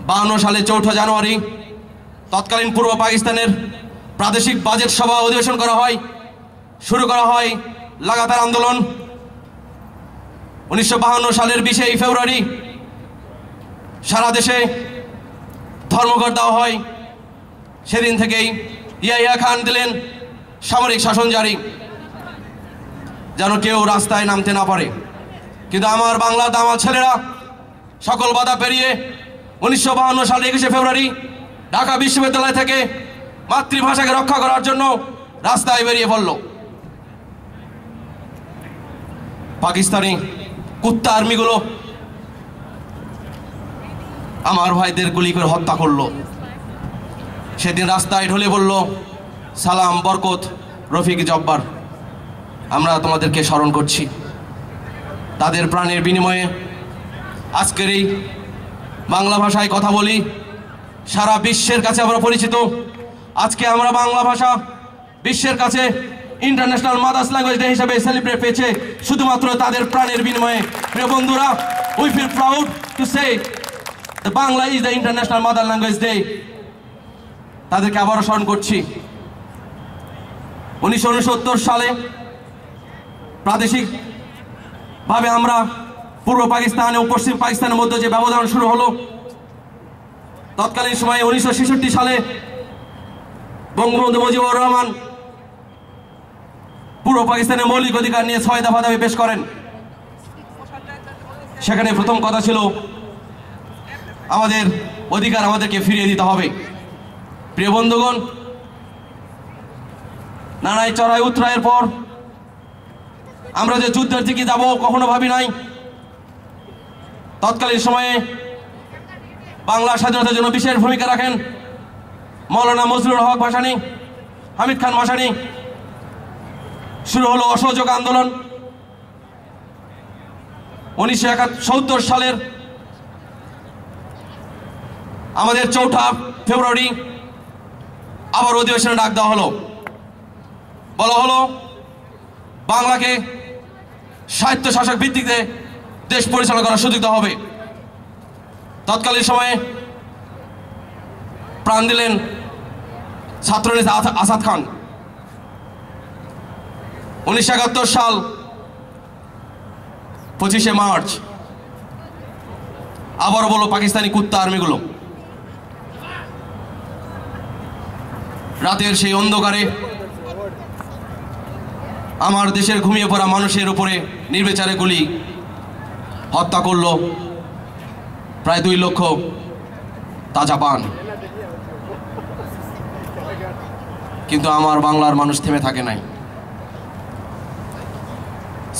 52 সালে 4 জানুয়ারি তৎকালীন পূর্ব পাকিস্তানের প্রাদেশিক বাজেট সভা অধিবেশন করা হয়, শুরু করা হয় লাগাতার আন্দোলন। 1952 সালের 20 ফেব্রুয়ারি সারা দেশে ধর্মঘট দেওয়া হয়। সেদিন থেকেই ইয়াহিয়া খান দিলেন সামরিক শাসন জারি, যেন কেউ রাস্তায় নামতে না পারে। কিন্তু আমার বাংলা দামাল ছেলেরা সকল বাধা পেরিয়ে 1952 সালে 21 ফেব্রুয়ারি ঢাকা বিশ্ববিদ্যালয় থেকে মাতৃভাষাকে রক্ষা করার জন্য রাস্তায় বেরিয়ে পড়ল। পাকিস্তানি কুত্তা আর্মিগুলো আমার ভাইদের গুলি করে হত্যা করলো। সেদিন রাস্তায় ঢলে পড়ল সালাম, বরকত, রফিক, জব্বার। আমরা তোমাদেরকে স্মরণ করছি। তাদের প্রাণের বিনিময়ে আজকের এই বাংলা ভাষায় কথা বলি, সারা বিশ্বের কাছে আমরা পরিচিত। আজকে আমরা বাংলা ভাষা বিশ্বের কাছে ইন্টারন্যাশনাল মাদার্স ল্যাঙ্গুয়েজ ডে হিসেবে সেলিব্রেট পেয়েছে শুধুমাত্র তাদের প্রাণের বিনিময়ে। প্রিয় বন্ধুরা, we feel proud to say the Bangla is the international mother language day. তাদেরকে আবারও স্মরণ করছি। 1969 সালে প্রাদেশিকভাবে আমরা পূর্ব পাকিস্তান ও পশ্চিম পাকিস্তানের মধ্যে যে ব্যবধান শুরু হলো, তৎকালীন সময়ে 1966 সালে বঙ্গবন্ধু মুজিবুর রহমান পূর্ব পাকিস্তানের মৌলিক অধিকার নিয়ে 6 দফা দাবি পেশ করেন। সেখানে প্রথম কথা ছিল আমাদের অধিকার আমাদেরকে ফিরিয়ে দিতে হবে। প্রিয় বন্ধুগণ, নানাই চড়াই উতরাইয়ের পর আমরা যে যুদ্ধের দিকে যাব কখনো ভাবি নাই। তৎকালীন সময়ে বাংলা স্বাধীনতার জন্য বিশেষ ভূমিকা রাখেন মৌলানা মজলুল হক ভাসানী, হামিদ খান ভাসানী। শুরু হলো অসহযোগ আন্দোলন। 1971 সালের আমাদের 4 ফেব্রুয়ারি আবার অধিবেশনে ডাক দেওয়া হলো। বলা হলো বাংলাকে স্বায়ত্তশাসক ভিত্তিতে দেশ পরিচালনা করার সুযোগ দেওয়া হবে। তৎকালীন সময়ে প্রাণ দিলেন ছাত্রনেতা আসাদ খান। 1971 সাল 25 মার্চ আবারও বলো পাকিস্তানি কুত্তা আর্মিগুলো রাতের সেই অন্ধকারে আমার দেশের ঘুমিয়ে পড়া মানুষের উপরে নির্বিচারে গুলি হত্যা করল প্রায় 2 লক্ষ তাজা পান। কিন্তু আমার বাংলার মানুষ থেমে থাকে নাই।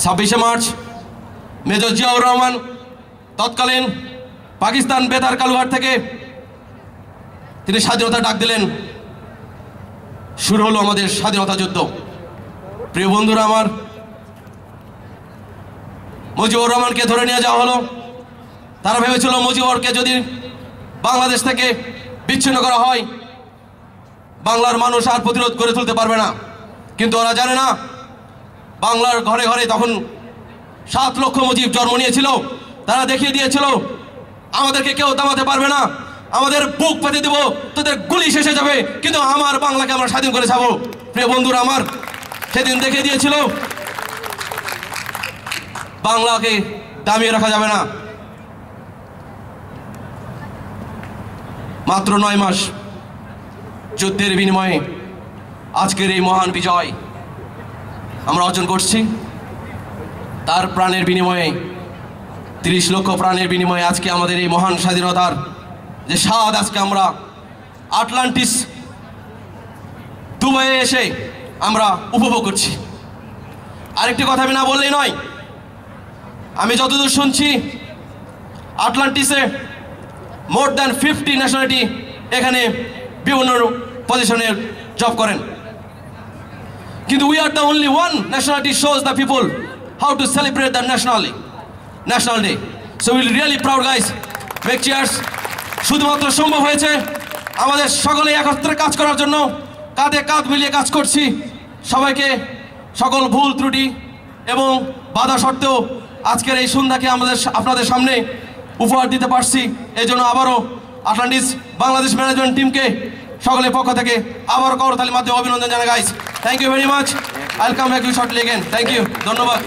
26 মার্চ মেজর জিয়াউর রহমান তৎকালীন পাকিস্তান বেতার কালুঘাট থেকে তিনি স্বাধীনতা ডাক দিলেন। শুরু হলো আমাদের স্বাধীনতা যুদ্ধ। প্রিয় বন্ধুরা, আমার মুজিবুর রহমানকে ধরে নিয়ে যাওয়া হলো। তারা ভেবেছিল মুজিবুরকে যদি বাংলাদেশ থেকে বিচ্ছিন্ন করা হয় বাংলার মানুষ আর প্রতিরোধ করে তুলতে পারবে না। কিন্তু ওরা জানে না বাংলার ঘরে ঘরে তখন 7 লক্ষ মুজিব জন্ম নিয়েছিল। তারা দেখিয়ে দিয়েছিল আমাদেরকে কেউ থামাতে পারবে না, আমাদের বুক পেতে দেব, তোদের গুলি শেষে যাবে, কিন্তু আমার বাংলাকে আমরা স্বাধীন করে যাবো। প্রিয় বন্ধুরা, আমার সেদিন দেখিয়ে দিয়েছিল বাংলাকে দামিয়ে রাখা যাবে না। মাত্র 9 মাস যুদ্ধের বিনিময়ে আজকের এই মহান বিজয় আমরা অর্জন করছি। তার প্রাণের বিনিময়ে 30 লক্ষ প্রাণের বিনিময়ে আজকে আমাদের এই মহান স্বাধীনতার যে স্বাদ আজকে আমরা আটলান্টিস দুবাইয়ে এসে আমরা উপভোগ করছি। আরেকটি কথা আমি না বললেই নয়, আমি যতদূর শুনছি আটলান্টিসে মোর দ্যান 50 ন্যাশনালিটি এখানে বিভিন্ন পজিশনের জব করেন। কিন্তু we are the only one nationality shows the people how to celebrate the national day. So will really proud guys, make cheers. শুধুমাত্র সম্ভব হয়েছে আমাদের সকলে একত্রে কাজ করার জন্য, কাঁধে কাঁধ মিলিয়ে কাজ করছি। সবাইকে সকল ভুল ত্রুটি এবং বাধা সত্ত্বেও আজকের এই সন্ধ্যাকে আপনাদের সামনে উপহার দিতে পারছি। এই জন্য আবারও আটলান্টিস বাংলাদেশ ম্যানেজমেন্ট টিমকে সকলের পক্ষ থেকে আবার করতালির মাধ্যমে অভিনন্দন জানাই guys. Thank you very much. I will come back to shortly again. Thank you, ধন্যবাদ।